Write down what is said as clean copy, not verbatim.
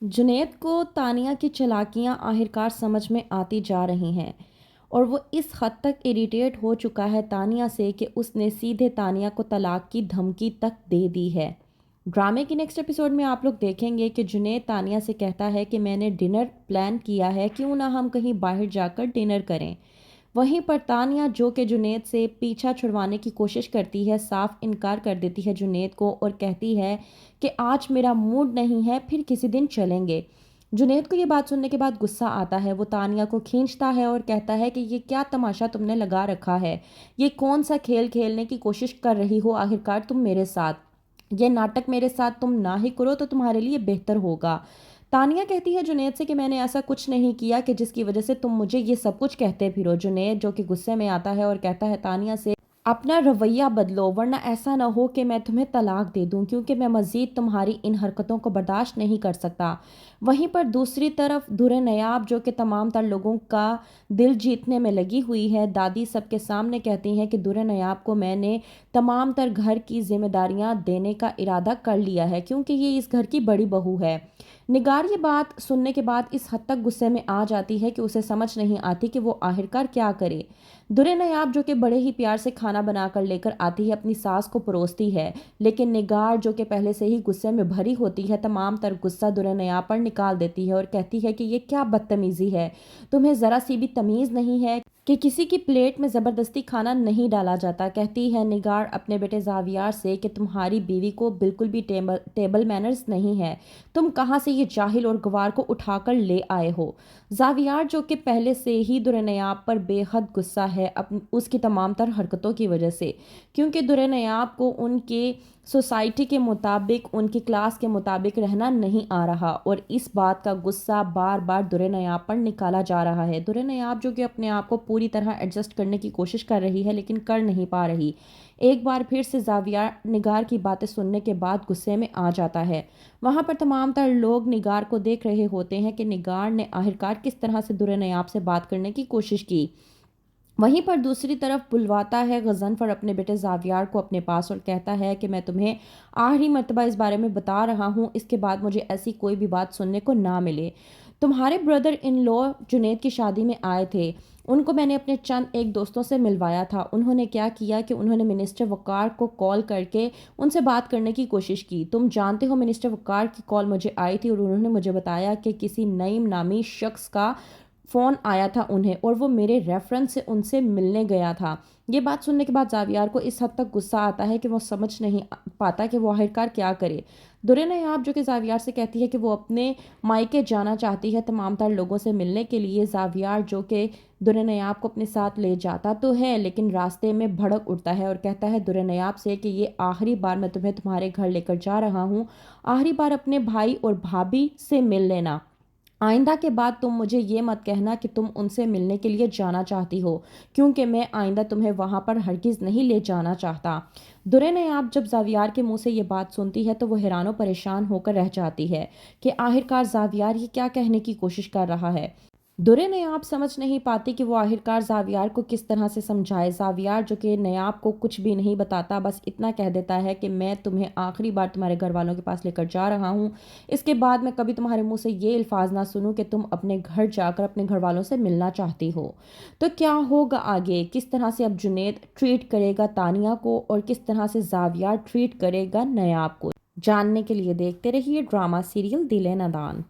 जुनैद को तानिया की चालाकियां आखिरकार समझ में आती जा रही हैं और वो इस हद तक इरिटेट हो चुका है तानिया से कि उसने सीधे तानिया को तलाक की धमकी तक दे दी है। ड्रामे की नेक्स्ट एपिसोड में आप लोग देखेंगे कि जुनैद तानिया से कहता है कि मैंने डिनर प्लान किया है, क्यों ना हम कहीं बाहर जाकर डिनर करें। वहीं पर तानिया जो कि जुनैद से पीछा छुड़वाने की कोशिश करती है, साफ इनकार कर देती है जुनैद को और कहती है कि आज मेरा मूड नहीं है, फिर किसी दिन चलेंगे। जुनैद को ये बात सुनने के बाद गुस्सा आता है। वो तानिया को खींचता है और कहता है कि ये क्या तमाशा तुमने लगा रखा है, ये कौन सा खेल खेलने की कोशिश कर रही हो आखिरकार तुम मेरे साथ। ये नाटक मेरे साथ तुम ना ही करो तो तुम्हारे लिए बेहतर होगा। तानिया कहती है जुनैद से कि मैंने ऐसा कुछ नहीं किया कि जिसकी वजह से तुम मुझे ये सब कुछ कहते फिरो। जुनैद जो कि गुस्से में आता है और कहता है तानिया से अपना रवैया बदलो, वरना ऐसा ना हो कि मैं तुम्हें तलाक दे दूं, क्योंकि मैं मज़ीद तुम्हारी इन हरकतों को बर्दाश्त नहीं कर सकता। वहीं पर दूसरी तरफ दुर्र नयाब जो कि तमाम तर लोगों का दिल जीतने में लगी हुई है, दादी सबके सामने कहती हैं कि दुर्र नयाब को मैंने तमाम तर घर की जिम्मेदारियां देने का इरादा कर लिया है, क्योंकि ये इस घर की बड़ी बहू है। निगार ये बात सुनने के बाद इस हद तक गुस्से में आ जाती है कि उसे समझ नहीं आती कि वो आखिरकार क्या करे। दुर्र नयाब जो कि बड़े ही प्यार से खाना बनाकर लेकर आती है, अपनी सास को परोसती है, लेकिन निगार जो कि पहले से ही गुस्से में भरी होती है, तमाम तर गुस्सा दुर्र नयाब पर निकाल देती है और कहती है कि ये क्या बदतमीज़ी है, तुम्हें ज़रा सी भी तमीज़ नहीं है कि किसी की प्लेट में ज़बरदस्ती खाना नहीं डाला जाता। कहती है निगार अपने बेटे जावियार से कि तुम्हारी बीवी को बिल्कुल भी टेबल मैनर्स नहीं है, तुम कहाँ से ये जाहिल और गवार को उठाकर ले आए हो। जावियार जो कि पहले से ही दुर्र नयाब पर बेहद गुस्सा है उसकी तमाम तर हरकतों की वजह से, क्योंकि दुर्र नयाब को उनके सोसाइटी के मुताबिक, उनकी क्लास के मुताबिक रहना नहीं आ रहा और इस बात का गुस्सा बार बार दुर्र नयाब पर निकाला जा रहा है। दुर्र नयाब जो कि अपने आप को पूरी तरह एडजस्ट करने की कोशिश कर रही है, लेकिन कर नहीं पा रही। एक बार फिर से जावियार निगार की बातें सुनने के बाद गुस्से में आ जाता है। वहाँ पर तमाम तर लोग निगार को देख रहे होते हैं कि निगार ने आखिरकार किस तरह से दुर्र नयाब से बात करने की कोशिश की। वहीं पर दूसरी तरफ बुलवाता है गज़नफ़र अपने बेटे जावियार को अपने पास और कहता है कि मैं तुम्हें आखिरी मर्तबा इस बारे में बता रहा हूँ, इसके बाद मुझे ऐसी कोई भी बात सुनने को ना मिले। तुम्हारे ब्रदर इन लॉ जुनैद की शादी में आए थे, उनको मैंने अपने चंद एक दोस्तों से मिलवाया था। उन्होंने क्या किया कि उन्होंने मिनिस्टर वक़ार को कॉल करके उनसे बात करने की कोशिश की। तुम जानते हो मिनिस्टर वक़ार की कॉल मुझे आई थी और उन्होंने मुझे बताया कि किसी नईम नामी शख्स का फ़ोन आया था उन्हें और वो मेरे रेफरेंस से उनसे मिलने गया था। ये बात सुनने के बाद जावियार को इस हद तक गुस्सा आता है कि वो समझ नहीं पाता कि वो आखिरकार क्या करे। दुर्र नयाब जो कि जावियार से कहती है कि वो अपने मायके जाना चाहती है तमाम तर लोगों से मिलने के लिए। जावियार जो कि दुर्र नयाब को अपने साथ ले जाता तो है, लेकिन रास्ते में भड़क उठता है और कहता है दुर्र नयाब से कि ये आखिरी बार मैं तुम्हें तुम्हारे घर लेकर जा रहा हूँ, आखिरी बार अपने भाई और भाभी से मिल लेना। आइंदा के बाद तुम मुझे ये मत कहना कि तुम उनसे मिलने के लिए जाना चाहती हो, क्योंकि मैं आइंदा तुम्हें वहाँ पर हरगिज़ नहीं ले जाना चाहता। दुर्र नयाब जब जावियार के मुंह से ये बात सुनती है तो वो हैरान परेशान होकर रह जाती है कि आखिरकार जावियार ये क्या कहने की कोशिश कर रहा है। दुर्र नयाब समझ नहीं पाती कि वो आखिरकार जावियार को किस तरह से समझाए। जावियार जो कि नयाब को कुछ भी नहीं बताता, बस इतना कह देता है कि मैं तुम्हें आखिरी बार तुम्हारे घर वालों के पास लेकर जा रहा हूँ, इसके बाद मैं कभी तुम्हारे मुंह से ये अल्फाज ना सुनूं कि तुम अपने घर जाकर अपने घर वालों से मिलना चाहती हो। तो क्या होगा आगे, किस तरह से अब जुनैद ट्रीट करेगा तानिया को और किस तरह से जावियार ट्रीट करेगा नयाब को, जानने के लिए देखते रहिए ड्रामा सीरियल दिल-ए-नादान।